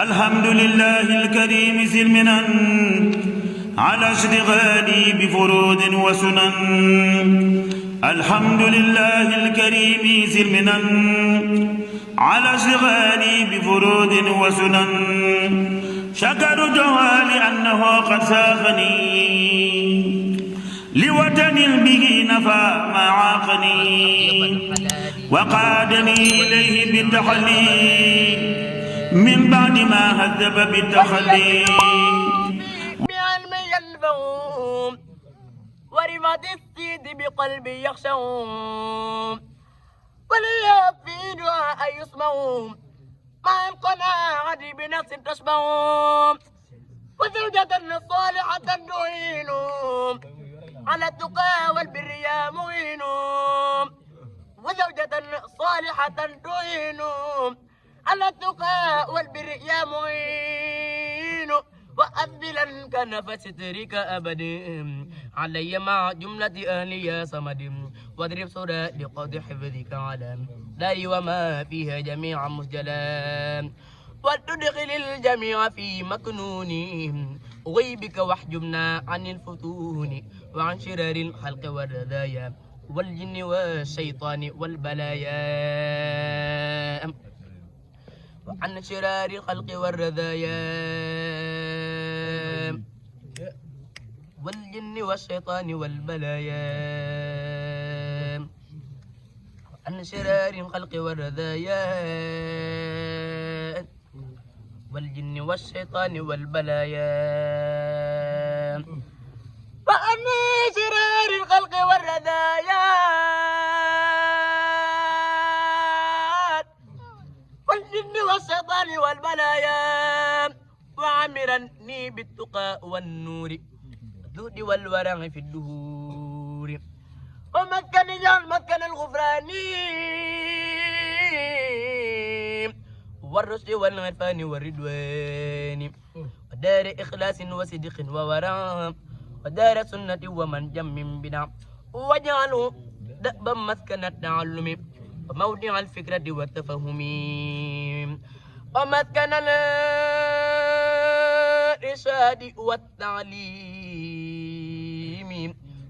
الحمد لله الكريم ذي المنن على اشتغالي بفروض وسنن. الحمد لله الكريم ذي المنن على اشتغالي بفروض وسنن. شكر جوالي أنه قد ساقني لوطن به نفى ما عاقني وقادني إليه بالتحلي من بعد ما هذب بالتخلي. بعلم يلفهم ورفعة السيد بقلبي يخشون وليا في دعاء يسمعون مع القناعة بنفس تشبهون وزوجة صالحة تعينهم على التقى والبر يا معينهم وزوجة صالحة تعينهم على التقى والبر يا معين وأذلا كنف سترك أبد علي مع جملة أهلي يا صمد واضرب صورة لقد حفظك على داري وما فيها جميعا مسجلا وتدخل الجميع في مكنون غيبك واحجبنا عن الفتون وعن شرار الخلق والرذايا والجن والشيطان والبلايا وعن شرار الخلق والرذايا والجن والشيطان والبلايا وعن شرار الخلق والرذايا والجن والشيطان والبلايا وعن شرار الخلق والرذايا والجن والشيطان والبلايا وعمرني بالتقى والنور الزهد والورع في الدهور ومكنني مكن الغفران والرشد والعرفان والرضوان ودار إخلاص وصدق وورع ودار سنة ومن جم بدع واجعله دأبا مسكن التعلم وموضع الفكرة والتفهم ومسكن الإرشاد والتعليم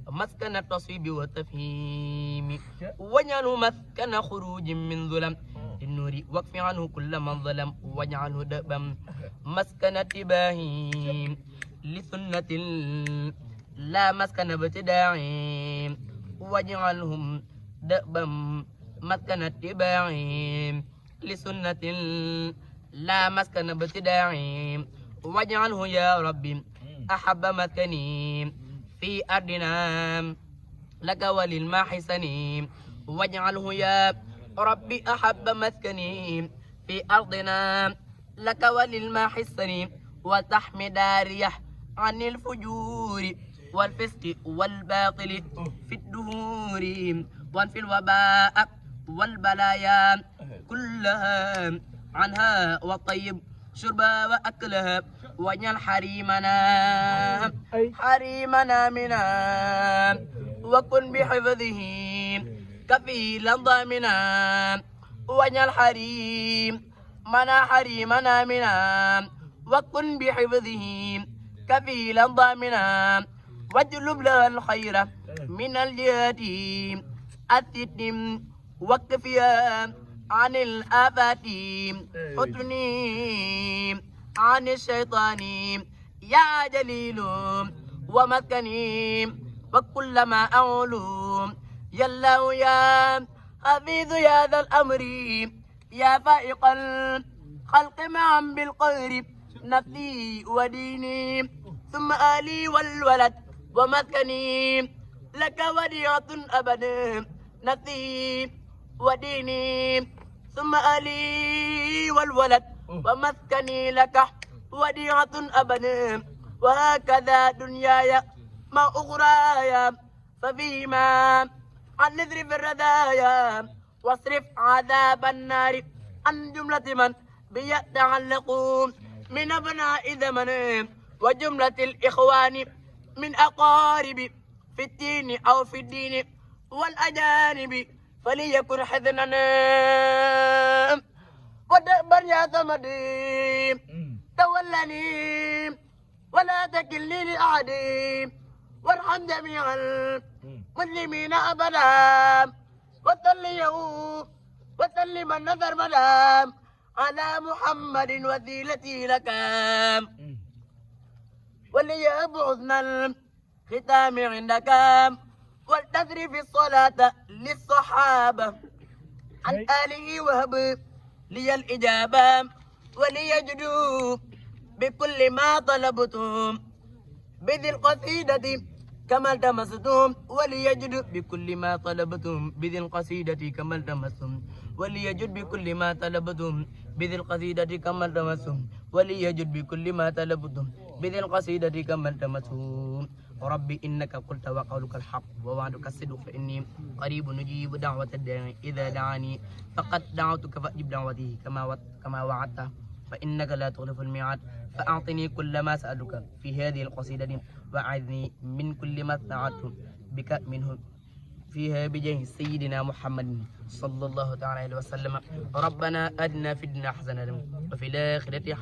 ومسكن التصويب والتفهيم واجعله مسكن خروج من ظلم النور واكف عنه كل من ظلم واجعله دأبا مسكن اتباع لسنة لا مسكن ابتداع واجعلهم دأبا مسكن اتباع لسنة لا مسكن ابتداع واجعله يا ربي أحب مسكني في أرضنا لك وللماحسن واجعله يا ربي أحب مسكني في أرضنا لك وللماحسن وتحمي داريه عن الفجور والفسق والباطل في الدهور وانفي الوباء والبلايا كلها عنها وطيب شربها وأكلها واجعل حريمنا منها وكن بحفظه كفيلا ضامنا واجعل حريمنا منها وكن بحفظه كفيلا ضامنا واجلب لها الخير من الجهات الستم وكفيها عن الآفات حطني عن الشيطان يا جليل ومسكني وكلما أعلو يا الله يا حفيظ يا ذا الأمر يا فائق الخلق معا بالقهر نفسي وديني ثم آلي والولد ومسكني لك وديعة أبدا نفسي وديني ثم آلي والولد ومسكني لك وديعة أبدا وهكذا دنياي ما أخرايا ففيما عن نذر في الرذايا واصرف عذاب النار عن جملة من بيتعلقون من أبناء زمن وجملة الإخوان من أقارب في الدين أو في الدين والأجانب فليكن حزننا ودأبا يا ثمدي تولني ولا تكلني لأحد وارحم جميع المسلمين أبدا وسلم النذر مدام على محمد وسيلتي لك وليبعثنا الختام عندك والتدري في الصلاة للصحابة عن آله وهب لي الإجابة وليجدوا بكل ما طلبتم بذي القصيدة كما التمستم وليجد بكل ما طلبتم بذي القصيدة كما التمستم وليجد بكل ما طلبتم بذي القصيدة كما التمستم وليجد بكل ما طلبتم بذي القصيدة كما التمستم ربي إنك قلت وقولك الحق ووعدك الصدق فإني قريب نجيب دعوة الداعي إذا دعاني فقد دعوتك فأجب دعوتي كما وعدت فإنك لا تخلف الميعاد فأعطني كل ما سألك في هذه القصيدة وأعذني من كل ما استعدت بك منه فيها بجاه سيدنا محمد صلى الله تعالى عليه وسلم ربنا أدنا في الدنيا حسنة وفي الآخرة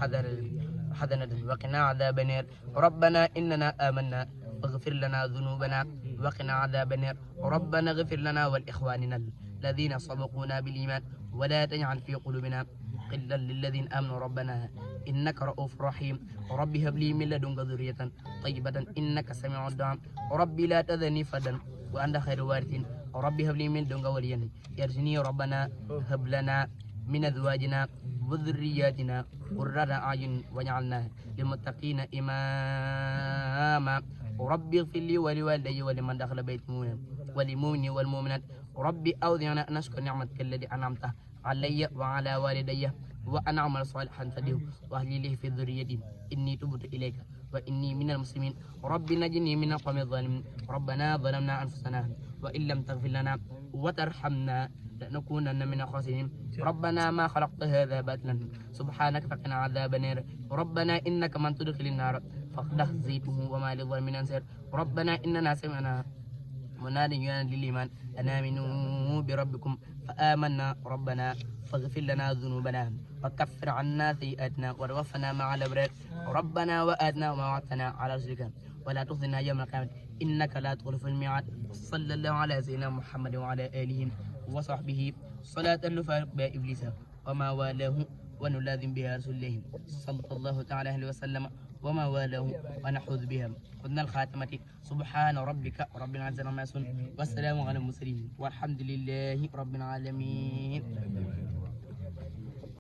حسنة وقنا عذاب النار ربنا إننا آمنا واغفر لنا ذنوبنا وقنا عذاب النار ربنا اغفر لنا ولإخواننا الذين سبقونا بالإيمان ولا تجعل في قلوبنا غلا للذين آمنوا ربنا إنك رؤوف رحيم ربي هب لي من لدنك ذرية طيبة إنك سميع الدعاء ربي لا تذرني فردا وأنت خير وارث ربي هب لي من لدنك وليا يرثني ربنا هب لنا من أزواجنا وذرياتنا قرة أعين واجعلنا للمتقين إماما ربي اغفر لي ولوالدي ولمن دخل بيت مؤمنا وللمؤمنين والمؤمنات ربي أوزعنا أن نشكر نعمتك التي أنعمت علي وعلى والدي وأن أعمل صالحا تدعو وأهلي لي في ذريتي إني تبت إليك وإني من المسلمين ربي نجني من القوم الظالمين ربنا ظلمنا أنفسنا وإن لم تغفر لنا وترحمنا لنكونن من الخاسرين ربنا ما خلقت هذا باطلا سبحانك فقنا عذاب النار ربنا إنك من تدخل النار فقد أخزيته وما للظالمين أنصار ربنا إننا سمعنا مناديا للإيمان أن آمنوا بربكم فآمنا ربنا فاغفر لنا ذنوبنا وكفر عنا سيئاتنا وتوفنا مع الأبرار ربنا وآتنا ما وعدتنا على رسلك ولا تخزنا يوم القيامة إنك لا تخلف الميعاد صلى الله على سيدنا محمد وعلى آله وصحبه صلاة نفارق بها إبليس وما والاه ونلازم بها رسول الله صلى الله تعالى عليه وسلم وما والاه ونحوذ بها قلنا الخاتمة سبحان ربك رب العزة عما يصفون والسلام على المرسلين والحمد لله رب العالمين.